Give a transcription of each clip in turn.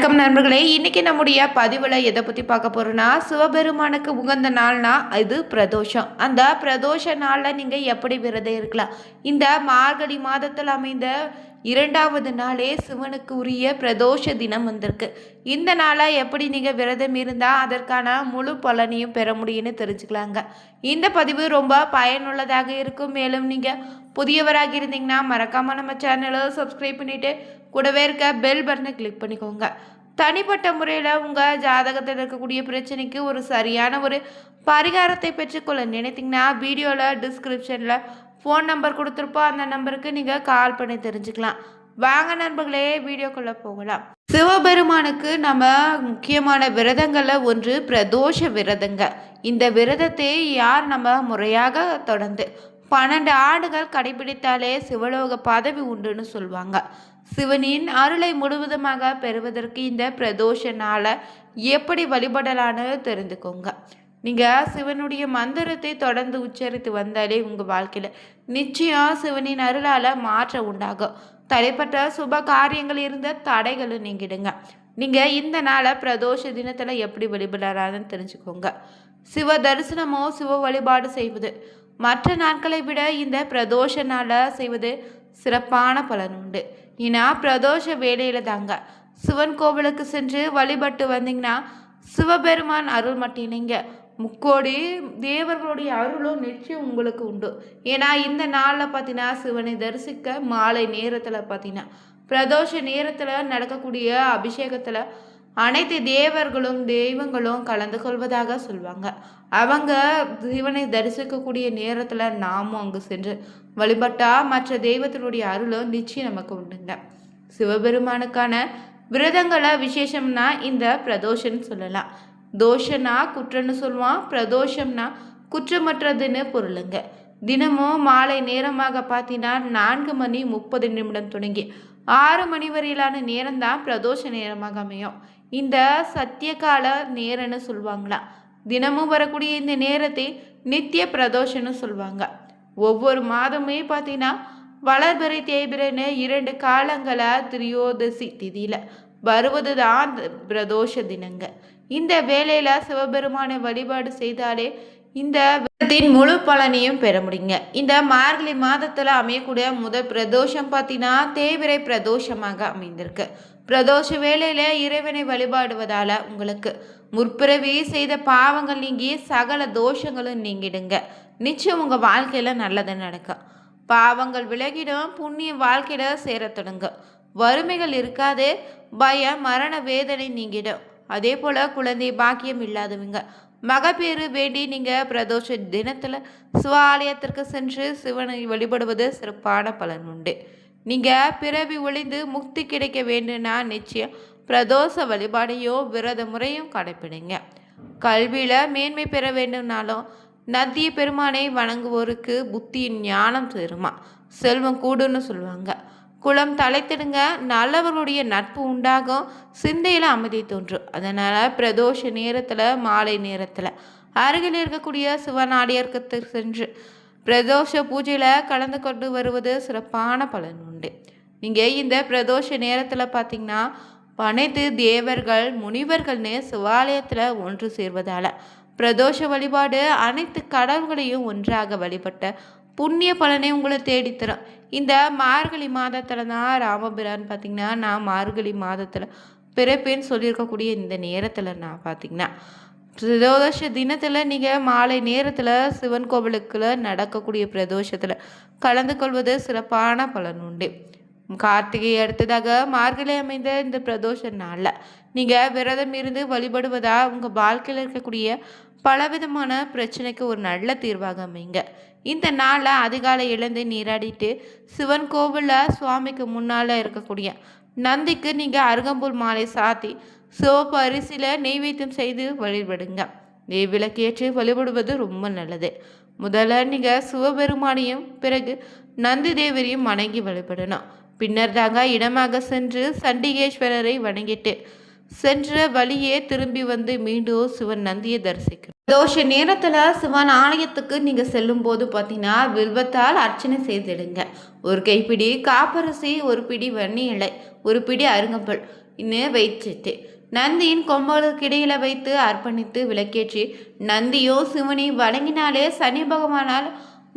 வணக்கம் நண்பர்களே, இன்னைக்கு நம்முடைய பதிவில் எதை பற்றி பார்க்க போகிறோன்னா, சிவபெருமானுக்கு உகந்த நாள்னா இது பிரதோஷம். அந்த பிரதோஷ நாளில் நீங்கள் எப்படி விரதம் இருக்கலாம்? இந்த மார்கழி மாதத்தில் அமைந்த இரண்டாவது நாளே சிவனுக்கு உரிய பிரதோஷ தினம் வந்திருக்கு. இந்த நாளை எப்படி நீங்கள் விரதம் இருந்தால் அதற்கான முழு பலனையும் பெற முடியும்னு தெரிஞ்சுக்கலாங்க. இந்த பதிவு ரொம்ப பயனுள்ளதாக இருக்கும். மேலும் நீங்கள் புதியவராக இருந்தீங்கன்னா மறக்காமல் நம்ம சேனலை சப்ஸ்கிரைப் பண்ணிவிட்டு கூடவே இருக்க பெல் பட்டனை கிளிக் பண்ணிக்கோங்க. தனிப்பட்ட முறையில் உங்கள் ஜாதகத்தில் இருக்கக்கூடிய பிரச்சனைக்கு ஒரு சரியான ஒரு பரிகாரத்தை பெற்றுக்கொள்ள நினைத்தீங்கன்னா வீடியோவில் டிஸ்கிரிப்ஷனில் ஃபோன் நம்பர் கொடுத்துருப்போம். அந்த நம்பருக்கு நீங்கள் கால் பண்ணி தெரிஞ்சுக்கலாம். வாங்க நண்பர்களே, வீடியோக்குள்ளே போகலாம். சிவபெருமானுக்கு நம்ம முக்கியமான விரதங்களில் ஒன்று பிரதோஷ விரதங்க. இந்த விரதத்தை யார் நம்ம முறையாக தொடர்ந்து 12 ஆண்டுகள் கடைபிடித்தாலே சிவலோக பதவி உண்டுன்னு சொல்லுவாங்க. சிவனின் அருளை முழுவதுமாக பெறுவதற்கு இந்த பிரதோஷ நாளை எப்படி வழிபடலான்னு தெரிந்துக்கோங்க. நீங்கள் சிவனுடைய மந்திரத்தை தொடர்ந்து உச்சரித்து வந்தாலே உங்கள் வாழ்க்கையில் நிச்சயம் சிவனின் அருளால் மாற்றம் உண்டாகும். தடைப்பட்ட சுப காரியங்கள் இருந்த தடைகளும் நீங்கிடுங்க. நீங்கள் இந்த நாளை பிரதோஷ தினத்தில் எப்படி வழிபடலான்னு தெரிஞ்சுக்கோங்க. சிவ தரிசனமோ சிவ வழிபாடு செய்வது மற்ற நாட்களை விட இந்த பிரதோஷ நாளில் செய்வது சிறப்பான பலன் உண்டு. ஏன்னா பிரதோஷ வேலையில் தாங்க சிவன் கோவிலுக்கு சென்று வழிபட்டு வந்தீங்கன்னா சிவபெருமான் அருள் மட்டும் இல்லைங்க, முக்கோடி தேவர்களுடைய அருளும் நிச்சயம் உங்களுக்கு உண்டு. ஏன்னா இந்த நாளில் பார்த்தீங்கன்னா சிவனை தரிசிக்க மாலை நேரத்தில் பார்த்தீங்கன்னா பிரதோஷ நேரத்தில் நடக்கக்கூடிய அபிஷேகத்தில் அனைத்து தேவர்களும் தெய்வங்களும் கலந்து கொள்வதாக சொல்லுவாங்க. அவங்க சிவனை தரிசிக்கக்கூடிய நேரத்தில் நாமும் அங்கு சென்று வழிபட்டால் மற்ற தெய்வத்தினுடைய அருளும் நிச்சயம் நமக்கு உண்டுங்க. சிவபெருமானுக்கான விரதங்களை விசேஷம்னா இந்த பிரதோஷம்னு சொல்லலாம். தோஷனா குற்றன்னு சொல்லுவான், பிரதோஷம்னா குற்றமற்றதுன்னு பொருளுங்க. தினமும் மாலை நேரமாக பார்த்தீங்கன்னா 4:30 தொடங்கி 6 மணி வரையிலான நேரம் தான் பிரதோஷ நேரமாக அமையும். இந்த சத்தியகால நேரம்னு சொல்லுவாங்களா. தினமும் வரக்கூடிய இந்த நேரத்தை நித்திய பிரதோஷம்னு சொல்லுவாங்க. ஒவ்வொரு மாதமே பார்த்தீங்கன்னா வளர்பிறை தேய்பிறைன்னு 2 காலங்களாக திரியோதசி திதியில் வருவது தான் பிரதோஷ தினங்க. இந்த வேளையில் சிவபெருமானை வழிபாடு செய்தாலே இந்த விரதத்தின் முழு பலனையும் பெற முடியுங்க. இந்த மார்கழி மாதத்தில் அமையக்கூடிய முதல் பிரதோஷம் பார்த்தீங்கன்னா தேய்பிறை பிரதோஷமாக அமைந்திருக்கு. பிரதோஷ வேளையில இறைவனை வழிபாடுவதால உங்களுக்கு முற்பிறவி செய்த பாவங்கள் நீங்கி சகல தோஷங்களும் நீங்கிடுங்க. நிச்சயம் உங்கள் வாழ்க்கையில் நல்லது நடக்கும். பாவங்கள் விலகிடும், புண்ணிய வாழ்க்கையில சேர தொடங்கும். வறுமைகள் இருக்காது, பயம் மரண வேதனை நீங்கிடும். அதே போல் குழந்தை பாக்கியம் இல்லாதவங்க மகப்பேறு வேண்டி நீங்கள் பிரதோஷ தினத்தில் சிவாலயத்திற்கு சென்று சிவனை வழிபடுவது சிறப்பான பலன் உண்டு. நீங்கள் பிறவி ஒளிந்து முக்தி கிடைக்க வேண்டும்னா நிச்சயம் பிரதோஷ வழிபாடையோ விரத முறையும் கடைப்பிடிங்க. கல்வியில் மேன்மை பெற வேண்டும்னாலும் நந்திய பெருமானை வணங்குவோருக்கு புத்தியின் ஞானம் சேருமா, செல்வம் கூடுன்னு சொல்லுவாங்க. குலம் தலைத்திடுங்க, நல்லவர்களுடைய நட்பு உண்டாகும், சிந்தையில் அமைதி தோன்றும். அதனால் பிரதோஷ நேரத்தில் மாலை நேரத்தில் அருகில் இருக்கக்கூடிய சிவனாலயத்திற்கு சென்று பிரதோஷ பூஜையில் கலந்து கொண்டு வருவது சிறப்பான பலன் உண்டு. நீங்கள் இந்த பிரதோஷ நேரத்தில் பார்த்தீங்கன்னா அனைத்து தேவர்கள் முனிவர்கள்னு சிவாலயத்தில் ஒன்று சேர்வதால் பிரதோஷ வழிபாடு அனைத்து கடவுள்களையும் ஒன்றாக வழிபட்ட புண்ணிய பலனை உங்களை தேடித்தரும். இந்த மார்கழி மாதத்தில் தான் ராமபிரான் பார்த்திங்கன்னா நான் மார்கழி மாதத்தில் பிறப்பேன்னு சொல்லியிருக்கக்கூடிய இந்த நேரத்தில் நான் பார்த்திங்கன்னா பிரதோஷ தினத்தில் நீங்கள் மாலை நேரத்தில் சிவன் கோவிலுக்குள்ள நடக்கக்கூடிய பிரதோஷத்தில் கலந்து கொள்வது சிறப்பான பலன் உண்டு. கார்த்திகை அடுத்ததாக மார்கழி அமைந்த இந்த பிரதோஷ நாளில் நீங்கள் விரதம் இருந்து வழிபடுவதா உங்கள் வாழ்க்கையில் இருக்கக்கூடிய பலவிதமான பிரச்சனைக்கு ஒரு நல்ல தீர்வாக அமைங்க. இந்த நாளில் அதிகாலை எழுந்து நீராடிட்டு சிவன் கோவிலில் சுவாமிக்கு முன்னால் இருக்கக்கூடிய நந்திக்கு நீங்கள் அருகம்புல் மாலை சாத்தி சிவப்பு அரிசியில் நெய்வேத்தியம் செய்து வழிபடுங்க. நெய் விளக்கேற்றி வழிபடுவது ரொம்ப நல்லது. முதல்ல நீங்கள் சிவபெருமானையும் பிறகு நந்தி தேவரையும் வணங்கி வழிபடணும். பின்னர் தாங்க இடமாக சென்று சண்டிகேஸ்வரரை வணங்கிட்டு சென்ற வழியே திரும்பி வந்து மீண்டும் சிவன் நந்தியை தரிசிக்கணும். தோஷ நேரத்தில் சிவன் ஆலயத்துக்கு நீங்கள் செல்லும் போது பார்த்தீங்கன்னா வில்வத்தால் அர்ச்சனை செய்திடுங்க. ஒரு கைப்பிடி காப்பரிசி, ஒரு பிடி வன்னி இலை, ஒரு பிடி அருங்கம்புல் இன்னும் வைச்சிட்டு நந்தியின் கொம்புகளுக்கு இடையில வைத்து அர்ப்பணித்து விளக்கேற்றி நந்தியோ சிவனை வணங்கினாலே சனி பகவானால்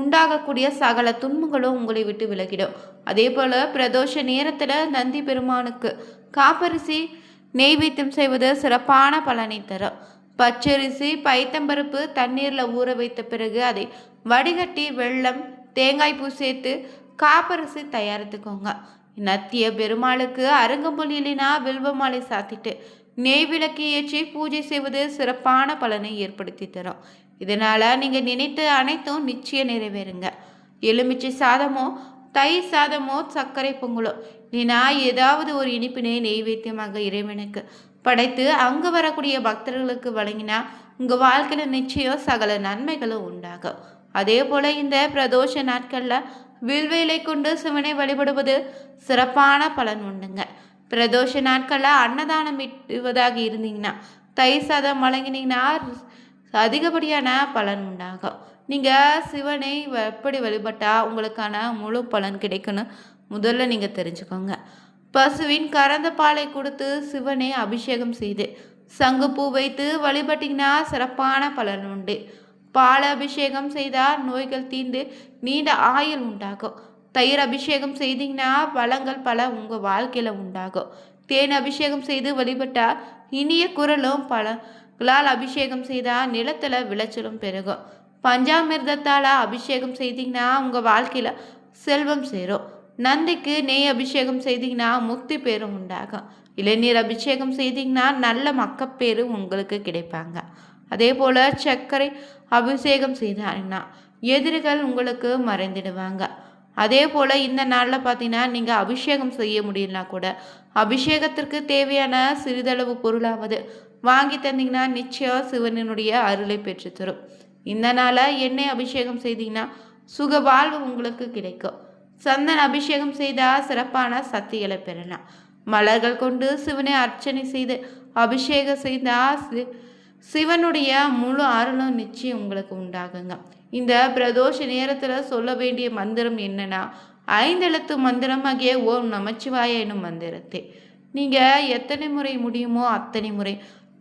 உண்டாகக்கூடிய சகல துன்பங்களும் உங்களை விட்டு விலகிடும். அதே போல பிரதோஷ நேரத்தில் நந்தி பெருமானுக்கு காப்பரிசி நெய்வேத்தியம் செய்வது சிறப்பான பலனை தரும். பச்சரிசி பைத்தம்பருப்பு தண்ணீரில் ஊற வைத்த பிறகு அதை வடிகட்டி வெல்லம் தேங்காய் பூ சேர்த்து காப்பரிசி தயாரித்துக்கோங்க. நத்திய பெருமாளுக்கு அருங்கம்புல் இல்லைனா வில்வ மாலை சாத்திட்டு நெய் விளக்கு ஏற்றி பூஜை செய்வது சிறப்பான பலனை ஏற்படுத்தி தரும். இதனால் நீங்கள் நினைத்த அனைத்தும் நிச்சயம் நிறைவேறுங்க. எலுமிச்சை சாதமோ தயிர் சாதமோ சர்க்கரை பொங்கலோ இல்லைனா ஏதாவது ஒரு இனிப்பினை நெய்வேத்தியமாக இறைவனுக்கு படைத்து அங்கு வரக்கூடிய பக்தர்களுக்கு வழங்கினா உங்கள் வாழ்க்கையில் நிச்சயம் சகல நன்மைகளும் உண்டாகும். அதே போல் இந்த பிரதோஷ நாட்களில் வில்வேலை கொண்டு சிவனை வழிபடுவது சிறப்பான பலன் உண்டுங்க. பிரதோஷ நாட்களில் அன்னதானம் இடுவதாக இருந்தீங்கன்னா தயிர் சாதம் வழங்கினீங்கன்னா அதிகப்படியான பலன் உண்டாகும். நீங்கள் சிவனை எப்படி வழிபட்டால் உங்களுக்கான முழு பலன் கிடைக்குன்னு முதல்ல நீங்கள் தெரிஞ்சுக்கோங்க. பசுவின் கறந்த பாலை கொடுத்து சிவனை அபிஷேகம் செய்து சங்குப்பூ வைத்து வழிபட்டிங்கன்னா சிறப்பான பலன் உண்டு. பால் அபிஷேகம் செய்தால் நோய்கள் தீர்ந்து நீண்ட ஆயுள் உண்டாகும். தயிர் அபிஷேகம் செய்தீங்கன்னா பலங்கள் பல உங்கள் வாழ்க்கையில் உண்டாகும். தேன் அபிஷேகம் செய்து வழிபட்டால் இனிய குரலும் பழங்களால் அபிஷேகம் செய்தால் நிலத்தில் விளைச்சலும் பெருகும். பஞ்சாமிர்தத்தால் அபிஷேகம் செய்தீங்கன்னா உங்கள் வாழ்க்கையில் செல்வம் சேரும். நந்திக்கு நெய் அபிஷேகம் செய்தீங்கன்னா முக்தி பேரும் உண்டாகும். இளநீர் அபிஷேகம் செய்தீங்கன்னா நல்ல மக்கப்பேரு உங்களுக்கு கிடைப்பாங்க. அதே போல் சர்க்கரை அபிஷேகம் செய்தாங்கன்னா எதிரிகள் உங்களுக்கு மறைந்திடுவாங்க. அதே போல் இந்த நாளில் பார்த்தீங்கன்னா நீங்கள் அபிஷேகம் செய்ய முடியலனா கூட அபிஷேகத்திற்கு தேவையான சிறிதளவு பொருளாவது வாங்கி தந்தீங்கன்னா நிச்சயம் சிவனினுடைய அருளை பெற்றுத்தரும். இந்த நாளில் எண்ணெய் அபிஷேகம் செய்தீங்கன்னா சுக வாழ்வு உங்களுக்கு கிடைக்கும். சந்தன அபிஷேகம் செய்தால் சிறப்பான சக்திகளை பெறலாம். மலர்கள் கொண்டு சிவனை அர்ச்சனை செய்து அபிஷேகம் செய்தால் சிவனுடைய முழு அருளும் நிச்சயம் உங்களுக்கு உண்டாகுங்க. இந்த பிரதோஷ நேரத்தில் சொல்ல வேண்டிய மந்திரம் என்னன்னா 5 எழுத்து மந்திரம் ஆகிய ஓம் நமச்சிவாய என்னும் மந்திரத்தை நீங்கள் எத்தனை முறை முடியுமோ அத்தனை முறை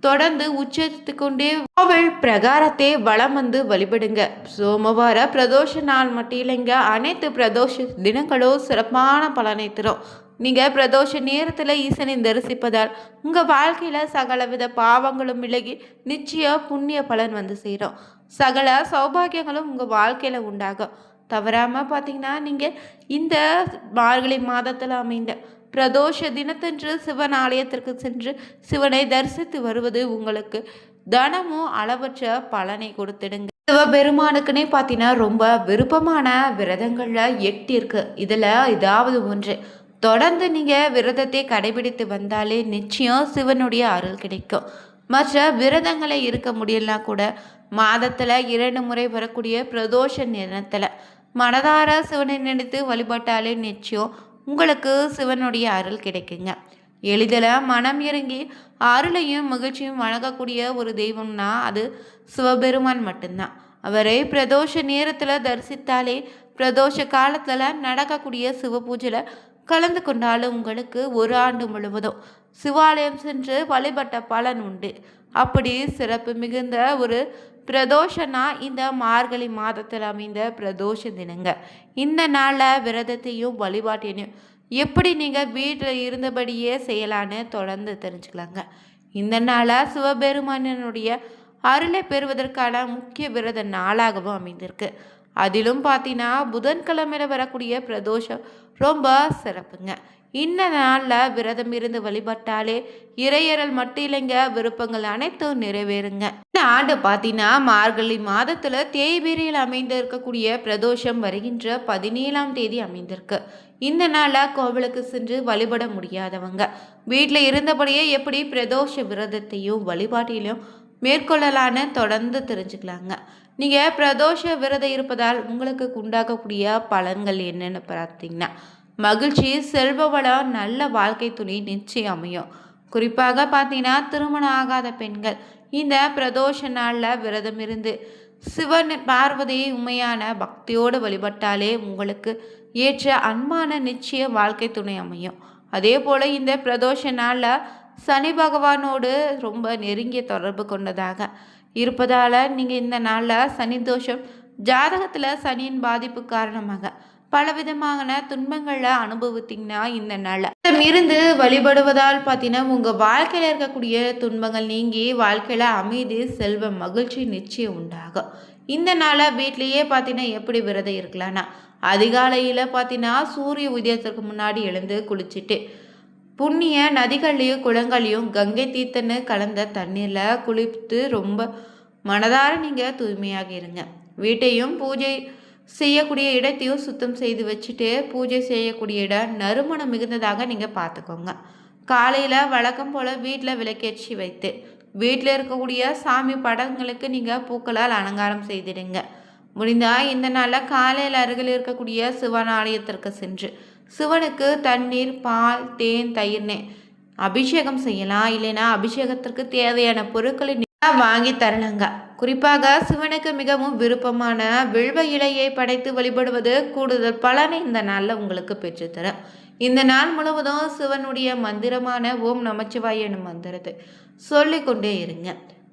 தொடர்ந்து உச்சரித்து கொண்டே கோவில் பிரகாரத்தை வலம் வந்து வழிபடுங்க. சோமவார பிரதோஷ நாள் மட்டும் இல்லைங்க, அனைத்து பிரதோஷ தினங்களும் சிறப்பான பலனை தரும். நீங்கள் பிரதோஷ நேரத்தில் ஈசனை தரிசிப்பதால் உங்கள் வாழ்க்கையில் சகலவித பாவங்களும் விலகி நிச்சயம் புண்ணிய பலன் வந்து சேரும். சகல சௌபாகியங்களும் உங்கள் வாழ்க்கையில் உண்டாகும். தவறாமல் பார்த்தீங்கன்னா நீங்கள் இந்த மார்கழி மாதத்தில் அமைந்த பிரதோஷ தினத்தன்று சிவன் ஆலயத்திற்கு சென்று சிவனை தரிசித்து வருவது உங்களுக்கு தனமும் அளவற்ற பலனை கொடுத்துடுங்க. சிவபெருமானுக்குன்னே பார்த்தீங்கன்னா ரொம்ப விருப்பமான விரதங்களில் 8 இருக்கு. இதில் ஏதாவது ஒன்று தொடர்ந்து நீங்கள் விரதத்தை கடைபிடித்து வந்தாலே நிச்சயம் சிவனுடைய அருள் கிடைக்கும். மற்ற விரதங்களை இருக்க முடியலனா கூட மாதத்தில் 2 முறை வரக்கூடிய பிரதோஷ நேரத்தில் மனதார சிவனை நினைத்து வழிபட்டாலே நிச்சயம் உங்களுக்கு சிவனுடைய அருள் கிடைக்குங்க. எளிதில் மனம் இறங்கி அருளையும் மகிழ்ச்சியும் வழங்கக்கூடிய ஒரு தெய்வம்னா அது சிவபெருமான் மட்டும்தான். அவரை பிரதோஷ நேரத்தில் தரிசித்தாலே பிரதோஷ காலத்தில் நடக்கக்கூடிய சிவ பூஜையில் கலந்து கொண்டாலும் உங்களுக்கு ஒரு ஆண்டு முழுவதும் சிவாலயம் சென்று வழிபட்ட பலன் உண்டு. அப்படி சிறப்பு மிகுந்த ஒரு பிரதோஷனா இந்த மார்கழி மாதத்தில் அமைந்த பிரதோஷ தினங்க. இந்த நாளில் விரதத்தையும் வழிபாட்டையும் எப்படி நீங்கள் வீட்டில் இருந்தபடியே செய்யலான்னு தொடர்ந்து தெரிஞ்சுக்கலாங்க. இந்த நாளாக சிவபெருமானுடைய அருளை பெறுவதற்கான முக்கிய விரத நாளாகவும் அமைந்திருக்கு. அதிலும் பார்த்தீங்கன்னா புதன்கிழமையில் வரக்கூடிய பிரதோஷம் ரொம்ப சிறப்புங்க. இந்த நாளில் விரதம் இருந்து வழிபட்டாலே இறையறல் மட்டும் இல்லைங்க, விருப்பங்கள் அனைத்தும் நிறைவேறுங்க. இந்த ஆண்டு பார்த்தீங்கன்னா மார்கழி மாதத்தில் தேய்பிரையில் அமைந்து இருக்கக்கூடிய பிரதோஷம் வருகின்ற 17ஆம் தேதி அமைந்திருக்கு. இந்த நாளில் கோவிலுக்கு சென்று வழிபட முடியாதவங்க வீட்டில் இருந்தபடியே எப்படி பிரதோஷ விரதத்தையும் வழிபாட்டிலையும் மேற்கொள்ளலான்னு தொடர்ந்து தெரிஞ்சுக்கலாங்க. நீங்கள் பிரதோஷ விரதம் இருப்பதால் உங்களுக்கு உண்டாகக்கூடிய பலன்கள் என்னென்னு பார்த்தீங்கன்னா மகிழ்ச்சி, செல்வ வளம், நல்ல வாழ்க்கை துணை நிச்சயம் அமையும். குறிப்பாக பார்த்தீங்கன்னா திருமணம் ஆகாத பெண்கள் இந்த பிரதோஷ நாளில் விரதம் இருந்து சிவன் பார்வதியை உண்மையான பக்தியோடு வழிபட்டாலே உங்களுக்கு ஏற்ற அன்பான நிச்சய வாழ்க்கை துணை அமையும். அதே போல் இந்த பிரதோஷ நாளில் சனி பகவானோடு ரொம்ப நெருங்கிய தொடர்பு கொண்டதாக இருப்பதால் நீங்கள் இந்த நாளில் சனி தோஷம் ஜாதகத்தில் சனியின் பாதிப்பு காரணமாக பலவிதமான துன்பங்களை அனுபவித்தீங்கன்னா இந்த நாளில் இருந்து வழிபடுவதால் பார்த்தீங்கன்னா உங்கள் வாழ்க்கையில் இருக்கக்கூடிய துன்பங்கள் நீங்கி வாழ்க்கையில் அமைதி செல்வம் மகிழ்ச்சி நிச்சயம் உண்டாகும். இந்த நாளை வீட்லேயே பார்த்தீங்கன்னா எப்படி விரதம் இருக்கலாம்னா அதிகாலையில் பார்த்தீங்கன்னா சூரிய உதயத்திற்கு முன்னாடி எழுந்து குளிச்சுட்டு புண்ணிய நதிகள்லையும் குளங்களையும் கங்கை தீர்த்தன்னு கலந்த தண்ணீரில் குளித்து ரொம்ப மனதார நீங்கள் தூய்மையாக இருங்க. வீட்டையும் பூஜை செய்யக்கூடிய இடத்தையும் சுத்தம் செய்து வச்சுட்டு பூஜை செய்யக்கூடிய இடம் நறுமணம் மிகுந்ததாக நீங்கள் பார்த்துக்கோங்க. காலையில் வழக்கம் போல் வீட்டில் விளக்கேற்றி வைத்து வீட்டில் இருக்கக்கூடிய சாமி படங்களுக்கு நீங்கள் பூக்களால் அலங்காரம் செய்திடுங்க. முடிந்தால் இந்த நாளில் காலையில் அருகில் இருக்கக்கூடிய சிவன் ஆலயத்திற்கு சென்று சிவனுக்கு தண்ணீர் பால் தேன் தயிர்னே அபிஷேகம் செய்யலாம். இல்லைன்னா அபிஷேகத்திற்கு தேவையான பொருட்களை வாங்கி தரலாங்க. குறிப்பாக சிவனுக்கு மிகவும் விருப்பமான வில்வ இலையை படைத்து வழிபடுவது கூடுதல் பலனை இந்த நாளில் உங்களுக்கு பெற்றுத்தரும். இந்த நாள் முழுவதும் சிவனுடைய மந்திரமான ஓம் நமச்சிவாய எனும் மந்திரத்தை சொல்லிக்கொண்டே இருங்க.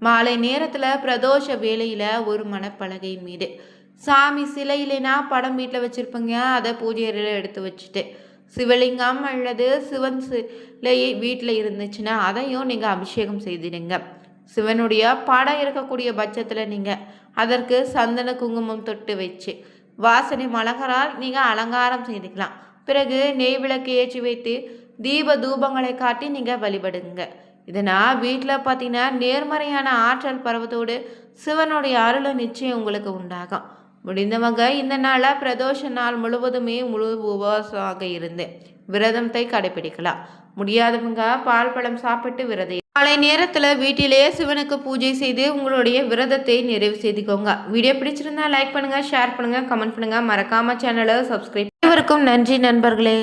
மாலை நேரத்தில் பிரதோஷ வேளையில் ஒரு மணப்பலகை மீது சாமி சிலையிலேனா படம் வீட்டில் வச்சுருப்பீங்க, அதை பூஜை அறையில் எடுத்து வச்சுட்டு சிவலிங்கம் அல்லது சிவன் சிலையை வீட்டில் இருந்துச்சுன்னா அதையும் நீங்கள் அபிஷேகம் செய்திடுங்க. சிவனுடைய படம் இருக்கக்கூடிய பட்சத்தில் நீங்கள் அதற்கு சந்தன குங்குமம் தொட்டு வச்சு வாசனை மலகரால் நீங்கள் அலங்காரம் செய்துக்கலாம். பிறகு நெய் விளக்கு ஏற்றி வைத்து தீப தூபங்களை காட்டி நீங்கள் வழிபடுங்க. இதனால் வீட்டில் பார்த்தீங்கன்னா நேர்மறையான ஆற்றல் பருவத்தோடு சிவனுடைய அருள் நிச்சயம் உங்களுக்கு உண்டாகும். முடிந்தவங்க இந்த நாளில் பிரதோஷ நாள் முழுவதுமே முழு உபவாசமாக இருந்து விரதத்தை கடைபிடிக்கலாம். முடியாதவங்க பால் பழம் சாப்பிட்டு விரதம் காலை நேரத்தில் வீட்டிலேயே சிவனுக்கு பூஜை செய்து உங்களுடைய விரதத்தை நிறைவு செய்துக்கோங்க. வீடியோ பிடிச்சிருந்தா லைக் பண்ணுங்கள், ஷேர் பண்ணுங்கள், கமெண்ட் பண்ணுங்கள். மறக்காமல் சேனலை சப்ஸ்கிரைப். அனைவருக்கும் நன்றி நண்பர்களே.